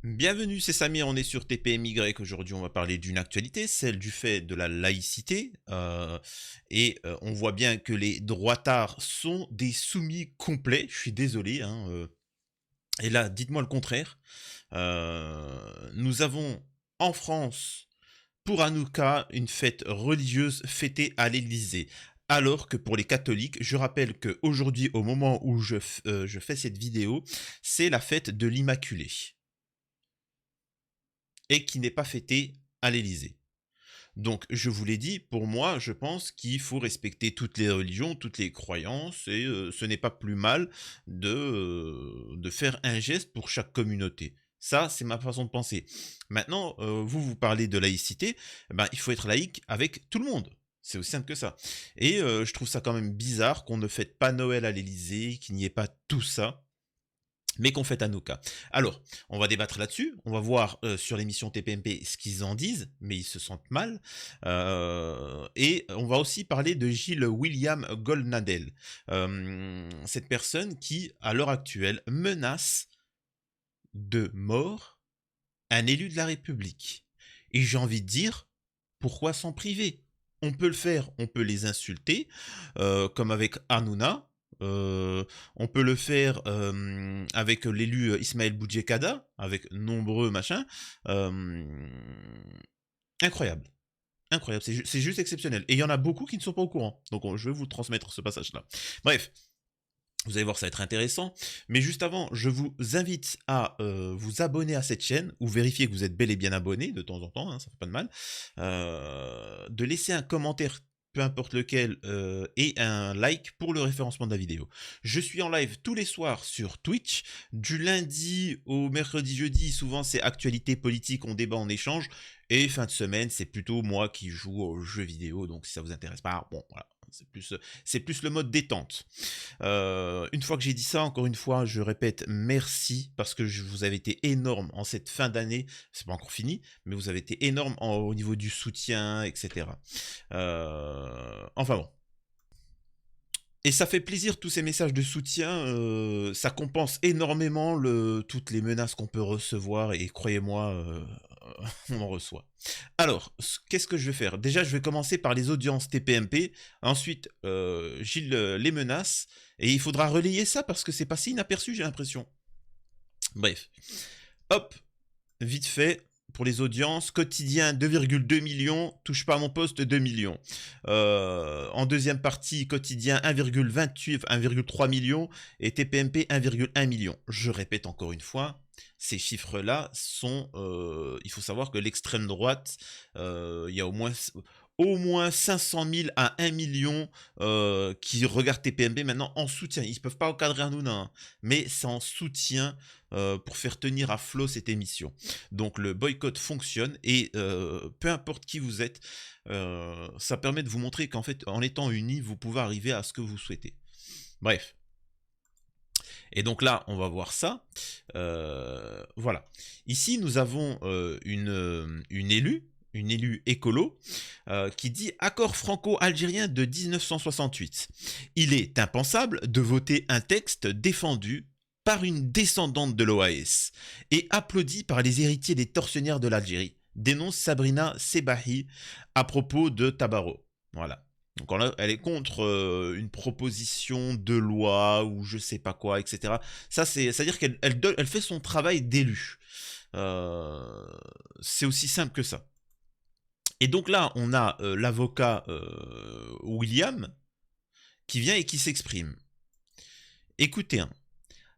Bienvenue, c'est Samir, on est sur TPMY. Aujourd'hui, on va parler d'une actualité, celle du fait de la laïcité. On voit bien que les droitards sont des soumis complets. Je suis désolé, hein, et là, dites-moi le contraire. Nous avons en France, pour Hanouka, une fête religieuse fêtée à l'Élysée. Alors que pour les catholiques, je rappelle qu'aujourd'hui, au moment où je fais cette vidéo, c'est la fête de l'Immaculée et qui n'est pas fêté à l'Élysée. Donc, je vous l'ai dit, pour moi, je pense qu'il faut respecter toutes les religions, toutes les croyances, et ce n'est pas plus mal de faire un geste pour chaque communauté. Ça, c'est ma façon de penser. Maintenant, vous parlez de laïcité, eh ben, il faut être laïque avec tout le monde. C'est aussi simple que ça. Et je trouve ça quand même bizarre qu'on ne fête pas Noël à l'Élysée, qu'il n'y ait pas tout ça, mais qu'on fait Hanouka. Alors, on va débattre là-dessus, on va voir sur l'émission TPMP ce qu'ils en disent, mais ils se sentent mal. Et on va aussi parler de Gilles William Goldnadel, cette personne qui, à l'heure actuelle, menace de mort un élu de la République. Et j'ai envie de dire, pourquoi s'en priver? On peut le faire, on peut les insulter, comme avec Hanouna. On peut le faire avec l'élu Ismaël Boudjekada, avec nombreux machins. Euh, incroyable. Incroyable, c'est juste exceptionnel. Et il y en a beaucoup qui ne sont pas au courant. Donc je vais vous transmettre ce passage-là. Bref, vous allez voir, ça va être intéressant. Mais juste avant, je vous invite à vous abonner à cette chaîne, ou vérifier que vous êtes bel et bien abonné de temps en temps, hein, ça fait pas de mal. De laisser un commentaire, peu importe lequel, et un like pour le référencement de la vidéo. Je suis en live tous les soirs sur Twitch, du lundi au mercredi, jeudi, souvent c'est actualité politique, on débat, on échange, et fin de semaine, c'est plutôt moi qui joue aux jeux vidéo, donc si ça vous intéresse pas, bon, voilà. C'est plus le mode détente. Une fois que j'ai dit ça, encore une fois, je répète merci parce que vous avez été énorme en cette fin d'année. C'est pas encore fini, mais vous avez été énorme au niveau du soutien, etc. Enfin bon. Et ça fait plaisir, tous ces messages de soutien, ça compense énormément toutes les menaces qu'on peut recevoir, et croyez-moi, on en reçoit. Alors, qu'est-ce que je vais faire? Déjà, je vais commencer par les audiences TPMP, ensuite, Gilles les menaces, et il faudra relayer ça parce que c'est passé inaperçu, j'ai l'impression. Bref. Hop, vite fait. Pour les audiences, quotidien 2,2 millions, touche pas à mon poste 2 millions. En deuxième partie, quotidien 1,28, 1,3 millions et TPMP 1,1 million. Je répète encore une fois, ces chiffres-là sont... il faut savoir que l'extrême droite, il y a au moins 500 000 à 1 million qui regardent TPMP maintenant en soutien. Ils ne peuvent pas encadrer Hanouna, hein, mais c'est en soutien pour faire tenir à flot cette émission. Donc le boycott fonctionne, et peu importe qui vous êtes, ça permet de vous montrer qu'en fait, en étant unis, vous pouvez arriver à ce que vous souhaitez. Bref. Et donc là, on va voir ça. Voilà. Ici, nous avons une élue écolo, qui dit « Accord franco-algérien de 1968. Il est impensable de voter un texte défendu par une descendante de l'OAS et applaudi par les héritiers des tortionnaires de l'Algérie », dénonce Sabrina Sebahi à propos de Tabaro. Voilà. Donc là, elle est contre une proposition de loi ou je sais pas quoi, etc. Ça, c'est-à-dire qu'elle fait son travail d'élu. C'est aussi simple que ça. Et donc là, on a l'avocat William qui vient et qui s'exprime. Écoutez, hein.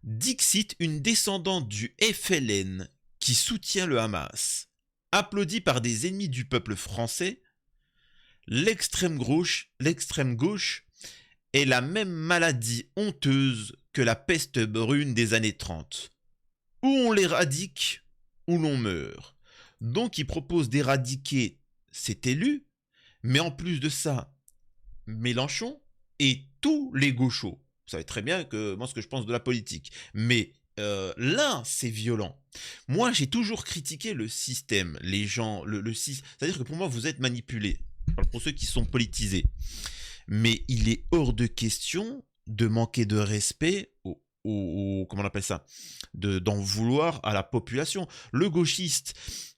Dixit, une descendante du FLN qui soutient le Hamas, applaudie par des ennemis du peuple français, l'extrême gauche est la même maladie honteuse que la peste brune des années 30. Ou on l'éradique, ou l'on meurt. Donc il propose d'éradiquer cet élu, mais en plus de ça, Mélenchon et tous les gauchos. Vous savez très bien que moi ce que je pense de la politique. Mais là, c'est violent. Moi, j'ai toujours critiqué le système, les gens, c'est-à-dire que pour moi, vous êtes manipulés. Pour ceux qui sont politisés. Mais il est hors de question de manquer de respect comment on appelle ça, d'en vouloir à la population. Le gauchiste,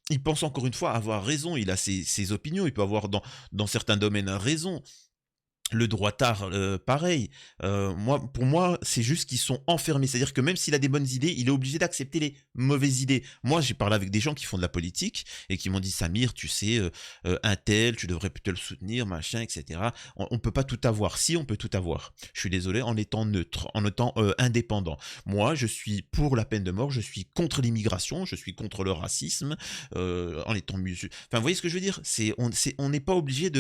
il pense encore une fois avoir raison, il a ses opinions, il peut avoir dans certains domaines raison. Le droitard, pareil. Pour moi, c'est juste qu'ils sont enfermés. C'est-à-dire que même s'il a des bonnes idées, il est obligé d'accepter les mauvaises idées. Moi, j'ai parlé avec des gens qui font de la politique et qui m'ont dit, Samir, tu sais, un tel, tu devrais plutôt le soutenir, machin, etc. On peut pas tout avoir. Si, on peut tout avoir. Je suis désolé, en étant neutre, en étant indépendant. Moi, je suis pour la peine de mort, je suis contre l'immigration, je suis contre le racisme, en étant musulman. Enfin, vous voyez ce que je veux dire? On n'est pas obligé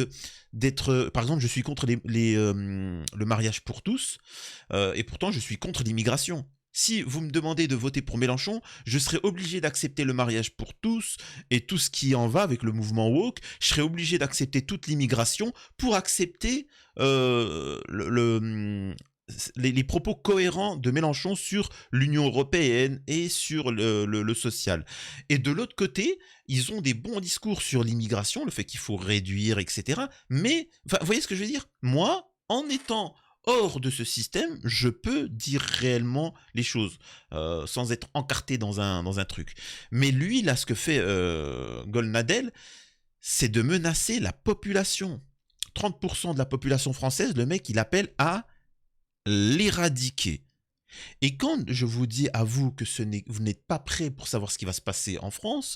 d'être... Par exemple, je suis contre le mariage pour tous, et pourtant je suis contre l'immigration. Si vous me demandez de voter pour Mélenchon, je serai obligé d'accepter le mariage pour tous et tout ce qui en va avec le mouvement woke. Je serai obligé d'accepter toute l'immigration pour accepter les propos cohérents de Mélenchon sur l'Union européenne et sur le social. Et de l'autre côté, ils ont des bons discours sur l'immigration, le fait qu'il faut réduire, etc. Mais, vous voyez ce que je veux dire? Moi, en étant hors de ce système, je peux dire réellement les choses, sans être encarté dans un truc. Mais lui, là, ce que fait Golnadel, c'est de menacer la population. 30% de la population française, le mec, il appelle à l'éradiquer. Et quand je vous dis à vous que vous n'êtes pas prêt pour savoir ce qui va se passer en France,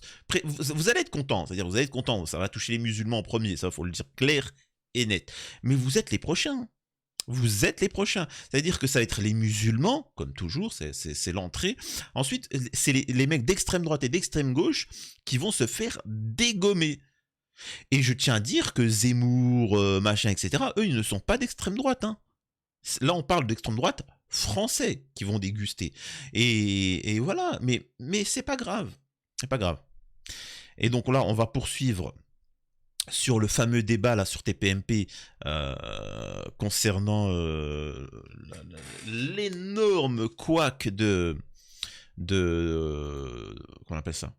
vous allez être content, c'est-à-dire vous allez être content, ça va toucher les musulmans en premier, ça, il faut le dire clair et net. Mais vous êtes les prochains. Vous êtes les prochains. C'est-à-dire que ça va être les musulmans, comme toujours, c'est l'entrée. Ensuite, c'est les mecs d'extrême droite et d'extrême gauche qui vont se faire dégommer. Et je tiens à dire que Zemmour, machin, etc., eux, ils ne sont pas d'extrême droite, hein. Là, on parle d'extrême droite français qui vont déguster. Et voilà, mais c'est pas grave. C'est pas grave. Et donc là, on va poursuivre sur le fameux débat là sur TPMP concernant l'énorme couac qu'on appelle ça,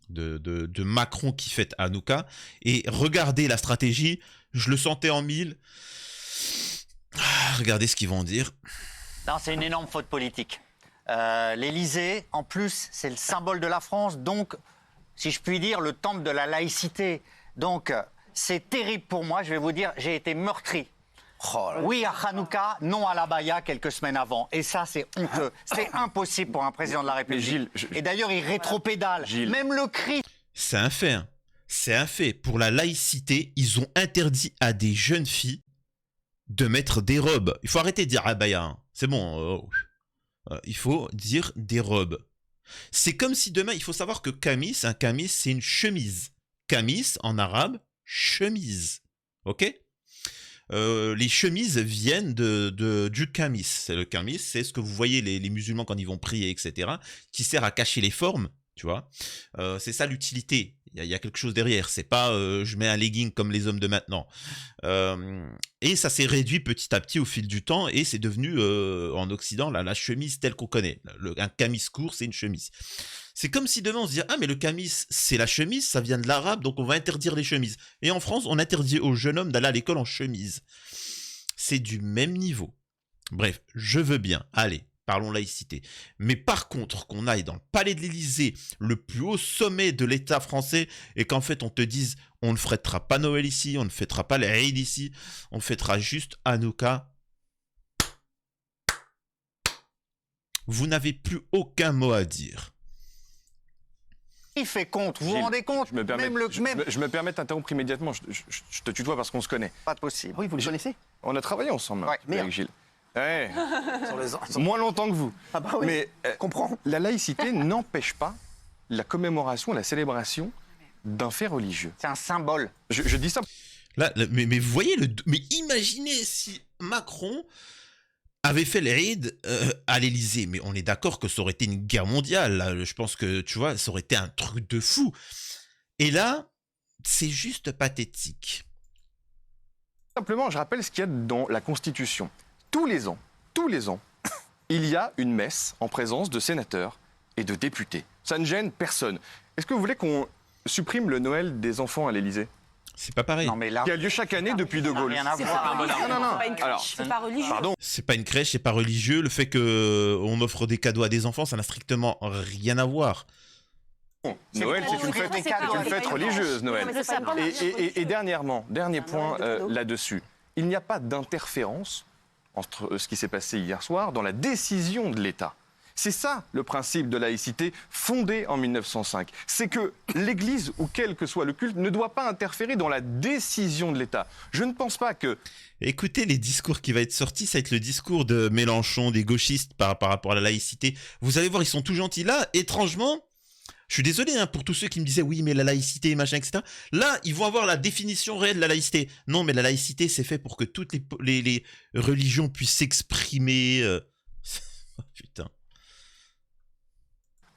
de Macron qui fête Hanouka. Et regardez la stratégie, je le sentais en mille. Regardez ce qu'ils vont dire. Non, c'est une énorme faute politique. L'Élysée, en plus, c'est le symbole de la France, donc, si je puis dire, le temple de la laïcité. Donc, c'est terrible pour moi, je vais vous dire, j'ai été meurtri. Oh, oui à Hanouka, non à l'abaya quelques semaines avant. Et ça, c'est honteux. C'est impossible pour un président de la République. Gilles, et d'ailleurs, il rétropédale. Gilles. Même le cri. C'est un fait. Hein. C'est un fait. Pour la laïcité, ils ont interdit à des jeunes filles de mettre des robes. Il faut arrêter de dire abaya. Hein. C'est bon. Il faut dire des robes. C'est comme si demain, il faut savoir que camis, c'est une chemise. Camis, en arabe, chemise. Ok? Les chemises viennent du camis. Le camis, c'est ce que vous voyez les musulmans quand ils vont prier, etc., qui sert à cacher les formes, tu vois. C'est ça l'utilité. Il y a quelque chose derrière. C'est pas je mets un legging comme les hommes de maintenant. Et ça s'est réduit petit à petit au fil du temps et c'est devenu en Occident la chemise telle qu'on connaît. Un camis court, c'est une chemise. C'est comme si demain on se dit ah mais le camis c'est la chemise, ça vient de l'arabe donc on va interdire les chemises. Et en France on interdit aux jeunes hommes d'aller à l'école en chemise. C'est du même niveau. Bref, je veux bien. Allez. Parlons laïcité. Mais par contre, qu'on aille dans le palais de l'Élysée, le plus haut sommet de l'État français, et qu'en fait on te dise on ne fêtera pas Noël ici, on ne fêtera pas les Eid ici, on fêtera juste Hanouka. Vous n'avez plus aucun mot à dire. Il fait compte, vous vous rendez compte? Je me permets de t'interrompre immédiatement, je te tutoie parce qu'on se connaît. Pas de possible. Oui, vous le connaissez? On a travaillé ensemble avec Gilles. Ouais. Sur Moins longtemps que vous. Ah bah oui, mais comprends. La laïcité n'empêche pas la commémoration, la célébration d'un fait religieux. C'est un symbole. Je dis ça. Là, mais vous voyez, mais imaginez si Macron avait fait l'Eid à l'Élysée. Mais on est d'accord que ça aurait été une guerre mondiale. Là. Je pense que, tu vois, ça aurait été un truc de fou. Et là, c'est juste pathétique. Simplement, je rappelle ce qu'il y a dans la Constitution. Tous les ans, il y a une messe en présence de sénateurs et de députés. Ça ne gêne personne. Est-ce que vous voulez qu'on supprime le Noël des enfants à l'Élysée? C'est pas pareil. Non, mais là, qui a lieu chaque année depuis De Gaulle. rien à C'est voir. pas religieux. Non, non, non. C'est pas une crèche, Alors, c'est pas religieux. Pardon. C'est pas une crèche, c'est pas religieux. Le fait qu'on offre des cadeaux à des enfants, ça n'a strictement rien à voir. Noël, c'est une fête, C'est pas une fête religieuse, Noël. Non, mais c'est pas une crèche. Et dernièrement, dernier point Noël de cadeaux. là-dessus, il n'y a pas d'interférence entre ce qui s'est passé hier soir dans la décision de l'État. C'est ça le principe de laïcité fondé en 1905. C'est que l'Église, ou quel que soit le culte, ne doit pas interférer dans la décision de l'État. Je ne pense pas que... Écoutez les discours qui va être sorti, ça va être le discours de Mélenchon, des gauchistes par rapport à la laïcité. Vous allez voir, ils sont tout gentils. Là, étrangement, je suis désolé hein, pour tous ceux qui me disaient oui, mais la laïcité, machin, etc. Là, ils vont avoir la définition réelle de la laïcité. Non, mais la laïcité, c'est fait pour que toutes les religions puissent s'exprimer. Putain.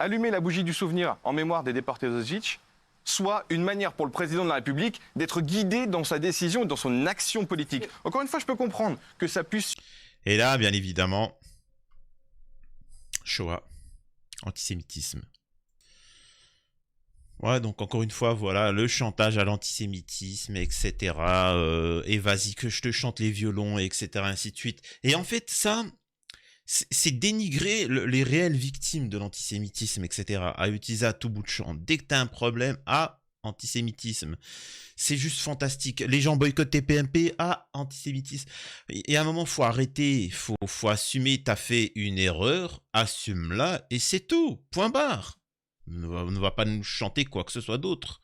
allumer la bougie du souvenir en mémoire des déportés d'Auschwitz soit une manière pour le président de la République d'être guidé dans sa décision et dans son action politique. Encore une fois, je peux comprendre que ça puisse... Et là, bien évidemment, Shoah, antisémitisme. Ouais, donc encore une fois, voilà, le chantage à l'antisémitisme, etc. Et vas-y que je te chante les violons, etc. Ainsi de suite. Et en fait, ça, c'est dénigrer les réelles victimes de l'antisémitisme, etc. À utiliser à tout bout de champ. Dès que tu as un problème, antisémitisme. C'est juste fantastique. Les gens boycottent TPMP, antisémitisme. Et à un moment, faut arrêter, faut assumer, t'as fait une erreur, assume-la, et c'est tout. Point barre. Ne va pas nous chanter quoi que ce soit d'autre.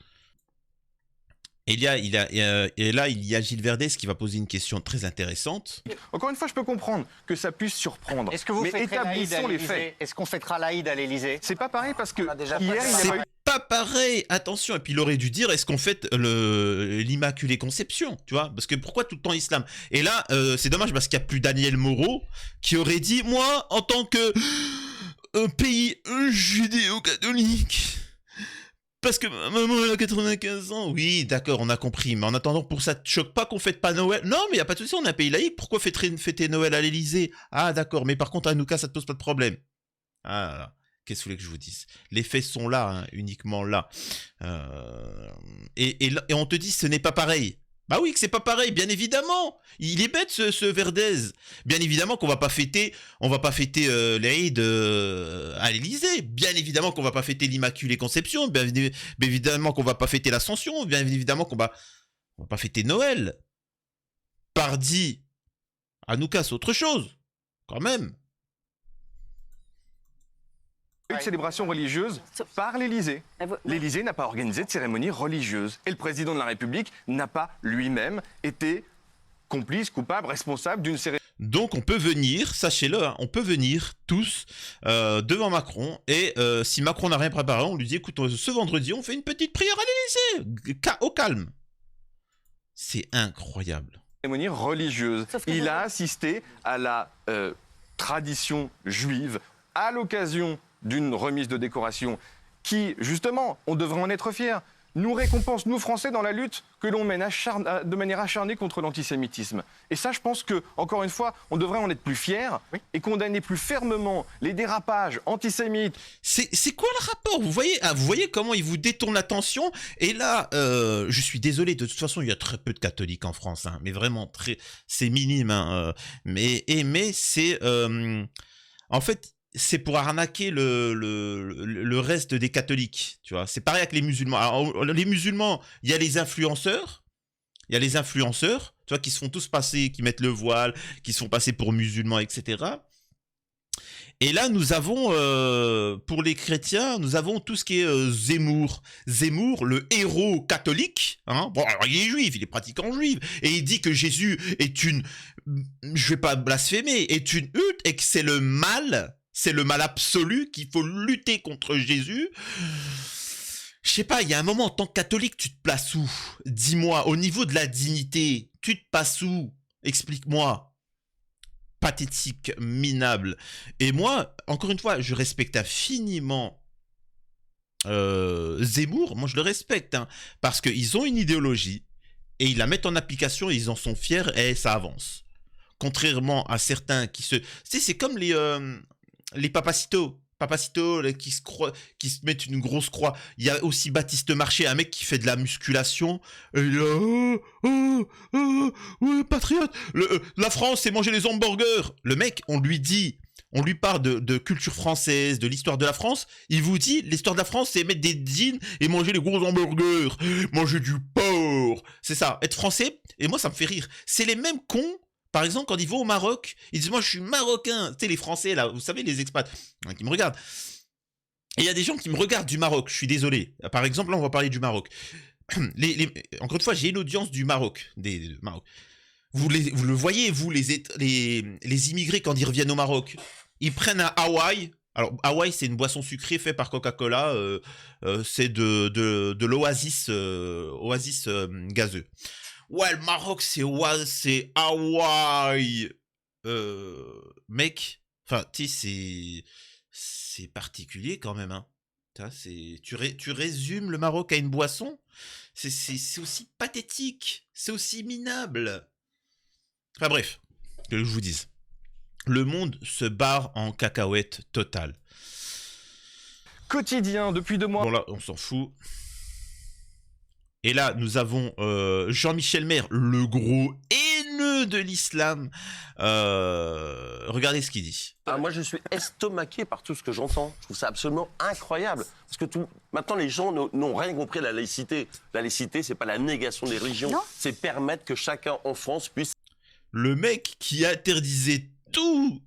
Et là, il y a Gilles Verdez qui va poser une question très intéressante. Encore une fois, je peux comprendre que ça puisse surprendre. Est-ce que vous mais fêterez l'Aïd à établissons les l'Élysée? faits. Est-ce qu'on fêtera l'Aïd à l'Élysée? C'est pas pareil parce que On a déjà hier, fait il ça. n'y a C'est pas eu... pas pareil, attention. Et puis il aurait dû dire, est-ce qu'on fête l'Immaculée Conception, tu vois? Parce que pourquoi tout le temps islam? Et là, c'est dommage parce qu'il n'y a plus Daniel Moreau qui aurait dit, moi, en tant que pays judéo-catholique, parce que ma maman elle a 95 ans. Oui, d'accord, on a compris. Mais en attendant, pour ça te choque pas qu'on fête pas Noël? Non, mais il n'y a pas de souci, on est un pays laïque. Pourquoi fêter Noël à l'Élysée? Ah, d'accord, mais par contre, à Hanouka, ça te pose pas de problème. Ah là là. Qu'est-ce que vous voulez que je vous dise? Les faits sont là, hein, uniquement là. Et on te dit ce n'est pas pareil. Bah oui que c'est pas pareil, bien évidemment. Il est bête ce Verdez. Bien évidemment qu'on va pas fêter l'Aïd à l'Élysée. Bien évidemment qu'on va pas fêter l'Immaculée Conception. Bien évidemment qu'on va pas fêter l'Ascension. Bien évidemment qu'on va pas fêter Noël. Pardi, Hanouka, c'est autre chose, quand même. Une célébration religieuse par l'Élysée. Mais vous- L'Élysée n'a pas organisé de cérémonie religieuse. Et le président de la République n'a pas lui-même été complice, coupable, responsable d'une cérémonie Donc on peut venir, sachez-le, hein, on peut venir tous devant Macron et si Macron n'a rien préparé, on lui dit écoute, ce vendredi on fait une petite prière à l'Élysée, au calme. C'est incroyable. religieuse. Sauf que Il vous- a assisté à la tradition juive à l'occasion d'une remise de décoration qui, justement, on devrait en être fiers, nous récompense, nous Français, dans la lutte que l'on mène de manière acharnée contre l'antisémitisme. Et ça, je pense que, encore une fois, on devrait en être plus fiers et condamner plus fermement les dérapages antisémites. C'est quoi le rapport? Vous voyez comment il vous détourne l'attention? Et là, je suis désolé, de toute façon, il y a très peu de catholiques en France, hein, mais vraiment, c'est minime. Hein, mais c'est... en fait... c'est pour arnaquer le reste des catholiques, tu vois. C'est pareil avec les musulmans. Alors, les musulmans, il y a les influenceurs. Il y a les influenceurs, tu vois, qui se font tous passer, qui mettent le voile, qui se font passer pour musulmans, etc. Et là, nous avons, pour les chrétiens, nous avons tout ce qui est Zemmour. Zemmour, le héros catholique. Hein. Bon, alors il est juif, il est pratiquant juif. Et il dit que Jésus est je vais pas blasphémer, est une hutte et que c'est le mal absolu, qu'il faut lutter contre Jésus. Je sais pas, il y a un moment, en tant que catholique, tu te places où? Dis-moi, au niveau de la dignité, tu te passes où? Explique-moi. Pathétique, minable. Et moi, encore une fois, je respecte infiniment Zemmour. Moi, je le respecte, hein, parce qu'ils ont une idéologie et ils la mettent en application et ils en sont fiers et ça avance. Contrairement à certains qui se... Tu sais, c'est comme les papacitos. Papacito là, qui se met une grosse croix. Il y a aussi Baptiste Marché, un mec qui fait de la musculation. Et il est là, ouais, patriote. La France, c'est manger les hamburgers. Le mec, on lui parle de culture française, de l'histoire de la France. Il vous dit, l'histoire de la France, c'est mettre des jeans et manger les gros hamburgers. Manger du porc. C'est ça, être français. Et moi, ça me fait rire. C'est les mêmes cons. Par exemple, quand ils vont au Maroc, ils disent « Moi, je suis marocain !» Tu sais, les Français, là, vous savez, les expats, qui me regardent. Et il y a des gens qui me regardent du Maroc, je suis désolé. Par exemple, là, on va parler du Maroc. Encore une fois, j'ai une audience du Maroc. Des Maroc. Vous le voyez, vous, les immigrés, quand ils reviennent au Maroc, ils prennent un Hawaï. Alors, Hawaï, c'est une boisson sucrée faite par Coca-Cola. C'est de l'Oasis gazeux. Ouais, le Maroc, c'est Hawaï. Mec, enfin, tu sais, c'est particulier quand même, hein. Tu résumes le Maroc à une boisson, c'est aussi pathétique, c'est aussi minable. Enfin bref, que je vous dise. Le monde se barre en cacahuète totale. Quotidien, depuis 2 mois. Bon là, on s'en fout. Et là, nous avons Jean-Michel Maire, le gros haineux de l'islam. Regardez ce qu'il dit. Moi, je suis estomaqué par tout ce que j'entends. Je trouve ça absolument incroyable. Parce que maintenant, les gens n'ont rien compris à la laïcité. La laïcité, c'est pas la négation des religions. C'est permettre que chacun en France puisse... Le mec qui interdisait tout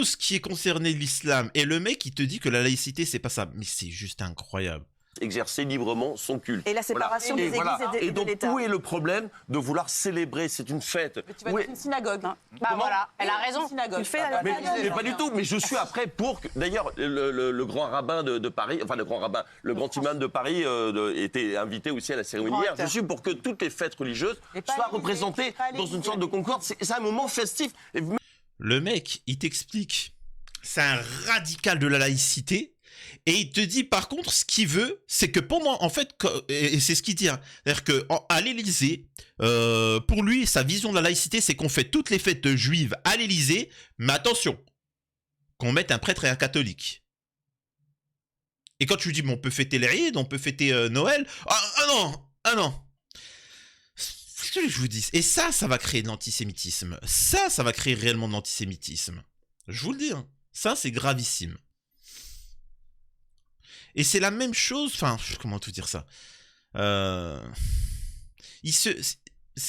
ce qui est concerné l'islam. Et le mec qui te dit que la laïcité, c'est pas ça. Mais c'est juste incroyable. Exercer librement son culte. Et la séparation des églises et de donc, l'État. où est le problème de vouloir célébrer? C'est une fête. Mais tu vas dans une synagogue. Bah voilà, elle a raison. Synagogue. Tu fais la Mais pas du tout, mais je suis après pour que... D'ailleurs, le grand rabbin de Paris, enfin le grand rabbin, le grand imam de Paris était invité aussi à la cérémonie hier. Je suis pour que toutes les fêtes religieuses soient représentées dans une sorte de concorde. C'est un moment festif. Le mec, il t'explique, c'est un radical de la laïcité. Et il te dit, par contre, ce qu'il veut, c'est que pendant, en fait, et c'est ce qu'il dit, hein, c'est-à-dire qu'à l'Élysée, pour lui, sa vision de la laïcité, c'est qu'on fait toutes les fêtes juives à l'Élysée, mais attention, qu'on mette un prêtre et un catholique. Et quand tu lui dis, bon, on peut fêter l'Eid, on peut fêter Noël, ah non. C'est ce que je vous dis. Et ça va créer de l'antisémitisme. Ça va créer réellement de l'antisémitisme. Je vous le dis, hein. Ça, c'est gravissime. Et c'est la même chose, enfin, comment tout dire ça,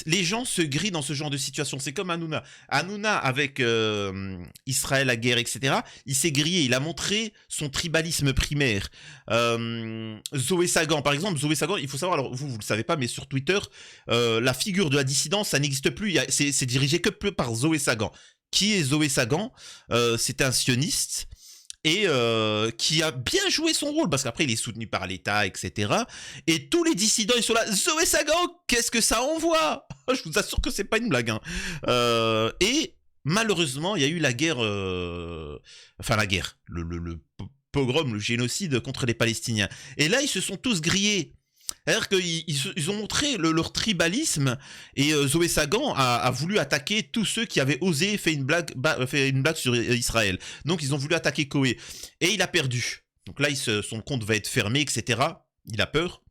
les gens se grillent dans ce genre de situation. C'est comme Hanouna. Hanouna, avec Israël, la guerre, etc., il s'est grillé, il a montré son tribalisme primaire. Zoé Sagan, par exemple, Zoé Sagan, il faut savoir, alors vous le savez pas, mais sur Twitter, la figure de la dissidence, ça n'existe plus, c'est dirigé que par Zoé Sagan. Qui est Zoé Sagan? C'est un sioniste. Et qui a bien joué son rôle, parce qu'après il est soutenu par l'État, etc. Et tous les dissidents, ils sont là, Zoé Sagan, qu'est-ce que ça envoie? Je vous assure que c'est pas une blague, hein. Et malheureusement, il y a eu la guerre, enfin la guerre, le pogrom, le génocide contre les Palestiniens. Et là, ils se sont tous grillés. C'est-à-dire qu'ils ont montré leur tribalisme, et Zoé Sagan a voulu attaquer tous ceux qui avaient osé faire une blague sur Israël. Donc ils ont voulu attaquer Koé. Et il a perdu. Donc là, son compte va être fermé, etc. Il a peur.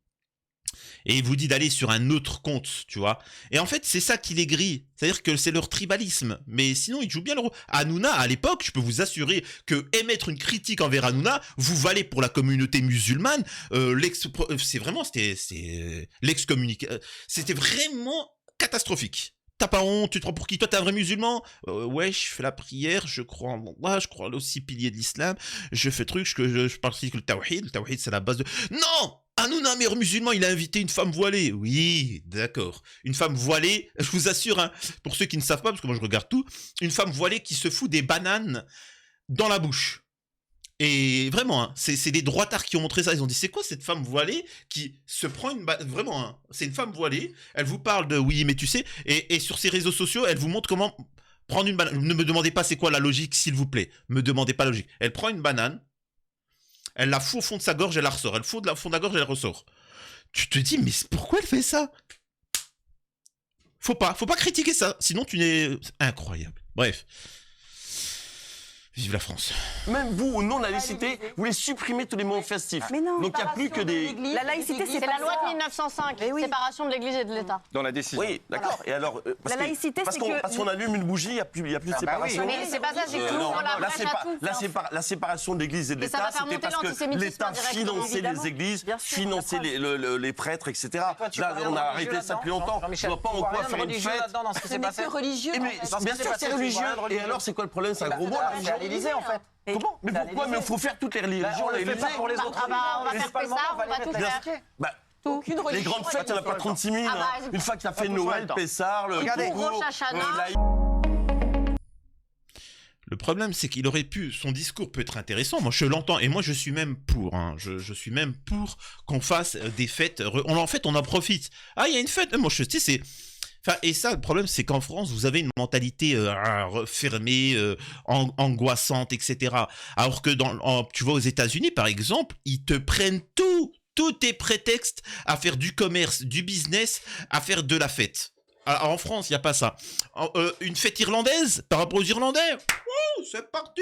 Et il vous dit d'aller sur un autre compte, tu vois. Et en fait, c'est ça qui les grille. C'est-à-dire que c'est leur tribalisme. Mais sinon, ils jouent bien le rôle. Hanouna, à l'époque, je peux vous assurer que émettre une critique envers Hanouna, vous valez pour la communauté musulmane. C'était l'excommunication. C'était vraiment catastrophique. T'as pas honte, tu te prends pour qui? Toi, t'es un vrai musulman? Ouais, je fais la prière, je crois en Allah, je crois aux 6 piliers de l'islam, je fais truc, je pratique le tawhid. Le tawhid, c'est la base de... Non! Hanouna, meilleur musulman, il a invité une femme voilée. Oui, d'accord. Une femme voilée, je vous assure, hein, pour ceux qui ne savent pas, parce que moi je regarde tout, une femme voilée qui se fout des bananes dans la bouche. Et vraiment, hein, c'est des droitards qui ont montré ça. Ils ont dit, c'est quoi cette femme voilée qui se prend une banane? Vraiment, hein, c'est une femme voilée. Elle vous parle de oui, mais tu sais. Et sur ses réseaux sociaux, elle vous montre comment prendre une banane. Ne me demandez pas c'est quoi la logique, s'il vous plaît. Me demandez pas la logique. Elle prend une banane. Elle la fout au fond de sa gorge, elle la ressort. Elle fout au fond de la gorge, elle ressort. Tu te dis, mais pourquoi elle fait ça? Faut pas critiquer ça. Sinon, tu n'es... Incroyable. Bref. Vive la France. Même vous, au nom de la laïcité, vous voulez supprimer tous les moments festifs. Mais non. Donc il n'y a plus que des... La laïcité, C'est la loi de 1905, Mais oui. séparation de l'Église et de l'État. Dans la décision. Oui, d'accord. Et alors, La laïcité, c'est que- parce qu'on allume une bougie, il n'y a plus de séparation. Mais c'est pas ça, c'est que Non, l'ouvre la brèche à tout. la séparation de l'Église et de Et ça va l'État, faire c'était monter parce que l'antisémitisme l'État indirectement, finançait évidemment. les églises, Bien sûr, finançait les prêtres, etc. Là, on a arrêté ça depuis longtemps. Je ne vois pas en quoi faire une fête. dans ce qui s'est Ce n'est passé. que religieux. Eh, en mais fait. bien sûr, c'est religieux. Et alors, c'est quoi le problème? C'est un gros mot, la C'est à religion. l'Élysée, en fait. Comment? Mais pourquoi? Mais il faut faire toutes les religions On à le fait l'Élysée. pas pour les autres. Ah bah, on va faire Pessah, on va tout faire. Bah, Aucune les religion. grandes fêtes, il n'y en a pas 36 000. Ah bah, hein. Une fois que tu as fait Noël, Pessah, le Regardez. concours, Rosh Hashanah. l'Aïd. Le problème, c'est qu'il aurait pu, son discours peut être intéressant, moi je l'entends, et moi je suis même pour, hein. Je suis même pour qu'on fasse des fêtes, en fait on en profite. Ah, il y a une fête, moi je sais, c'est... Enfin, et ça, le problème, c'est qu'en France, vous avez une mentalité fermée, angoissante, etc. Alors que tu vois, aux États-Unis, par exemple, ils te prennent tout. Tout est prétexte à faire du commerce, du business, à faire de la fête. Alors, en France, il n'y a pas ça. Une fête irlandaise, par rapport aux Irlandais, c'est parti.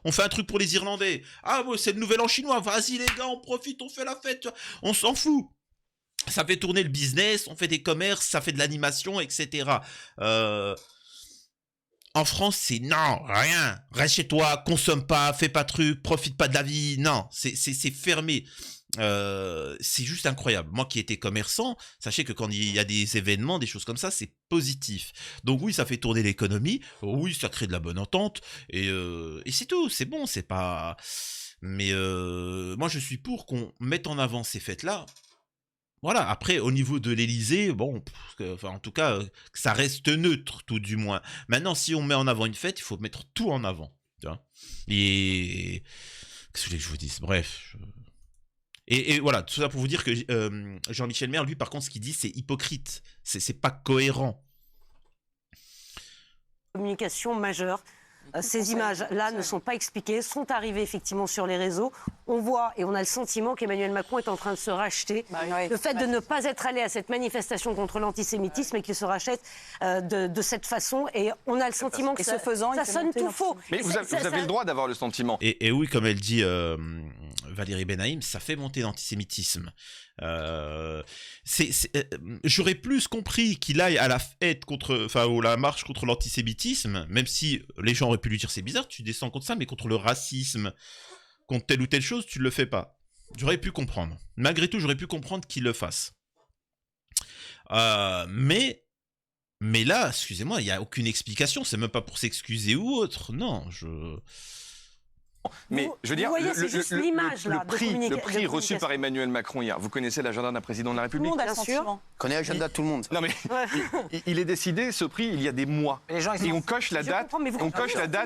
On fait un truc pour les Irlandais. Ah, c'est le nouvel an chinois. Vas-y, les gars, on profite, on fait la fête. On s'en fout. Ça fait tourner le business, on fait des commerces, ça fait de l'animation, etc. En France, c'est non, rien. Reste chez toi, consomme pas, fais pas de trucs, profite pas de la vie. Non, c'est fermé. C'est juste incroyable. Moi qui étais commerçant, sachez que quand il y a des événements, des choses comme ça, c'est positif. Donc oui, ça fait tourner l'économie. Oui, ça crée de la bonne entente. Et c'est tout. C'est bon, c'est pas... Mais moi, je suis pour qu'on mette en avant ces fêtes-là. Voilà, après, au niveau de l'Élysée, bon, enfin, en tout cas, que ça reste neutre, tout du moins. Maintenant, si on met en avant une fête, il faut mettre tout en avant. Tu vois. Et... Qu'est-ce que vous voulez que je vous dise? Bref. Et voilà, tout ça pour vous dire que Jean-Michel Maire, lui, par contre, ce qu'il dit, c'est hypocrite. C'est pas cohérent. Communication majeure. Ces images-là ne sont pas expliquées, sont arrivées effectivement sur les réseaux. On voit et on a le sentiment qu'Emmanuel Macron est en train de se racheter. Le fait de ne pas être allé à cette manifestation contre l'antisémitisme et qu'il se rachète de cette façon. Et on a le sentiment que ça sonne tout faux. Mais vous avez le droit d'avoir le sentiment. Et oui, comme elle dit Valérie Benaïm, ça fait monter l'antisémitisme. J'aurais plus compris qu'il aille à la fête ou la marche contre l'antisémitisme, même si les gens auraient pu lui dire c'est bizarre, tu descends contre ça, mais contre le racisme, contre telle ou telle chose, tu le fais pas. J'aurais pu comprendre. Malgré tout, j'aurais pu comprendre qu'il le fasse. Mais là, excusez-moi, il n'y a aucune explication. C'est même pas pour s'excuser ou autre. Non, Mais je veux dire, le prix reçu par Emmanuel Macron hier, vous connaissez l'agenda d'un président de la République? Bien sûr. Connaît l'agenda de tout le monde. Non mais il est décidé, ce prix, il y a des mois. Et les gens, Et on coche la date,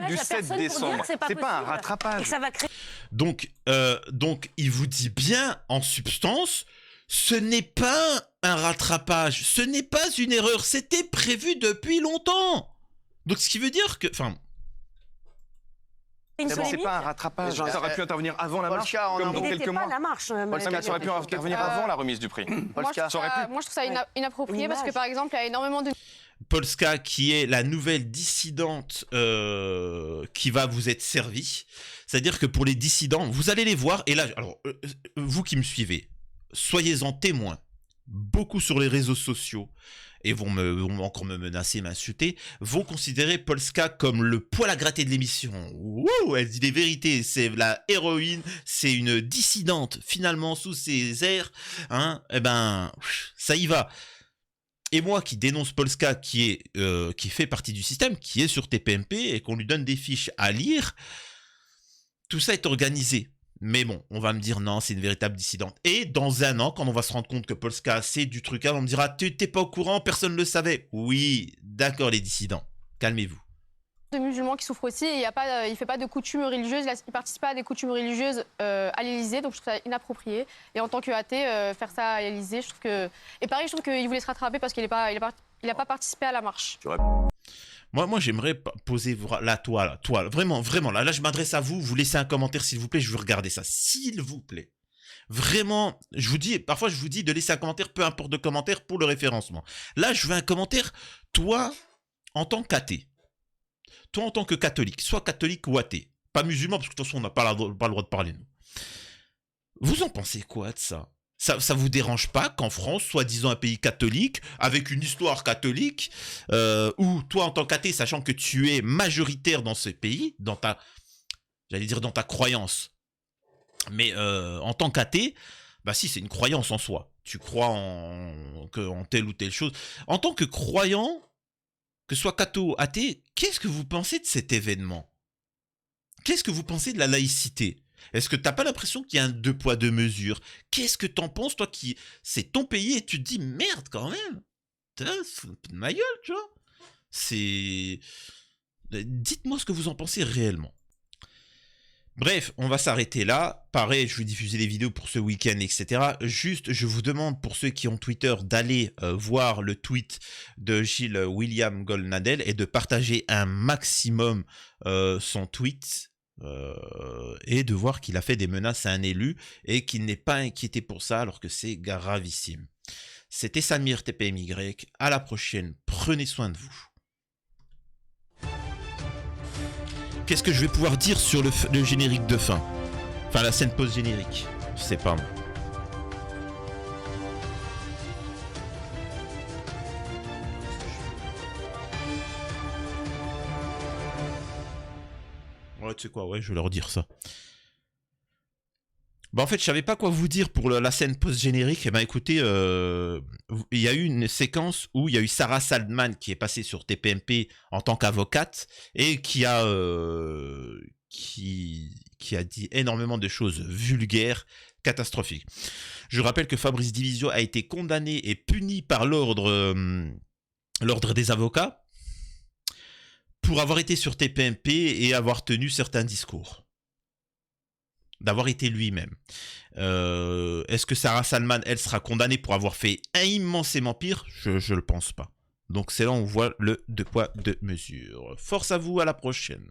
du 7 décembre. C'est pas un rattrapage. Ça va créer... Donc, il vous dit bien, en substance, ce n'est pas un rattrapage, ce n'est pas une erreur, c'était prévu depuis longtemps. Donc, ce qui veut dire que... Enfin... C'est pas un rattrapage. Ça aurait pu intervenir avant la marche, comme dans quelques mois. la marche. Ça aurait pu intervenir avant la remise du prix. Moi, je trouve ça inapproprié parce que, par exemple, il y a énormément de... Polska, qui est la nouvelle dissidente qui va vous être servie. C'est-à-dire que pour les dissidents, vous allez les voir. Et là, alors, vous qui me suivez, soyez-en témoins. Beaucoup sur les réseaux sociaux, et vont encore me menacer, m'insulter, vont considérer Polska comme le poil à gratter de l'émission. Wouh, elle dit des vérités, c'est la héroïne, c'est une dissidente, finalement, sous ses airs, hein, eh ben, ça y va. Et moi qui dénonce Polska, qui fait partie du système, qui est sur TPMP, et qu'on lui donne des fiches à lire, tout ça est organisé. Mais bon, on va me dire non, c'est une véritable dissidente. Et dans un an, quand on va se rendre compte que Polska, c'est du truc, on me dira, t'es pas au courant, personne ne le savait. Oui, d'accord les dissidents, calmez-vous. De musulmans qui souffrent aussi, et il fait pas de coutumes religieuses, il participe pas à des coutumes religieuses à l'Élysée, donc je trouve ça inapproprié. Et en tant qu'athée, faire ça à l'Élysée, je trouve que... Et pareil, je trouve qu'il voulait se rattraper parce qu'il n'a pas participé à la marche. Moi, j'aimerais poser la toile, vraiment, là, je m'adresse à vous, vous laissez un commentaire, s'il vous plaît, je veux regarder ça, s'il vous plaît. Vraiment, parfois, je vous dis de laisser un commentaire, peu importe de commentaire, pour le référencement. Là, je veux un commentaire, toi, en tant qu'athée. toi en tant que catholique, soit catholique ou athée, pas musulman, parce que de toute façon on n'a pas le droit de parler, nous. Vous en pensez quoi de ça? Ça vous dérange pas qu'en France, soi-disant un pays catholique, avec une histoire catholique, où toi en tant qu'athée, sachant que tu es majoritaire dans ce pays, j'allais dire dans ta croyance, mais en tant qu'athée, bah si, c'est une croyance en soi. Tu crois en telle ou telle chose. En tant que croyant, que ce soit catho ou athée, qu'est-ce que vous pensez de cet événement? Qu'est-ce que vous pensez de la laïcité? Est-ce que t'as pas l'impression qu'il y a un deux poids deux mesures? Qu'est-ce que t'en penses, toi qui c'est ton pays et tu te dis merde quand même? C'est de ma gueule, tu vois? Dites-moi ce que vous en pensez réellement. Bref, on va s'arrêter là. Pareil, je vais diffuser les vidéos pour ce week-end, etc. Juste, je vous demande pour ceux qui ont Twitter d'aller voir le tweet de Gilles William Goldnadel et de partager un maximum son tweet. Et de voir qu'il a fait des menaces à un élu et qu'il n'est pas inquiété pour ça alors que c'est gravissime. C'était Samir TPMY, à la prochaine, prenez soin de vous. Qu'est-ce que je vais pouvoir dire sur le générique de fin? Enfin la scène post-générique, je sais pas moi. Ouais, tu sais quoi, ouais, je vais leur dire ça. Bah en fait, je savais pas quoi vous dire pour la scène post-générique. Eh ben écoutez, il y a eu une séquence où il y a eu Sarah Saldman qui est passée sur TPMP en tant qu'avocate et qui a dit énormément de choses vulgaires, catastrophiques. Je rappelle que Fabrice Divisio a été condamné et puni par l'ordre des avocats pour avoir été sur TPMP et avoir tenu certains discours. D'avoir été lui-même. Est-ce que Sarah Salman, elle, sera condamnée pour avoir fait immensément pire? Je le pense pas. Donc c'est là où on voit le deux poids, deux mesures. Force à vous, à la prochaine.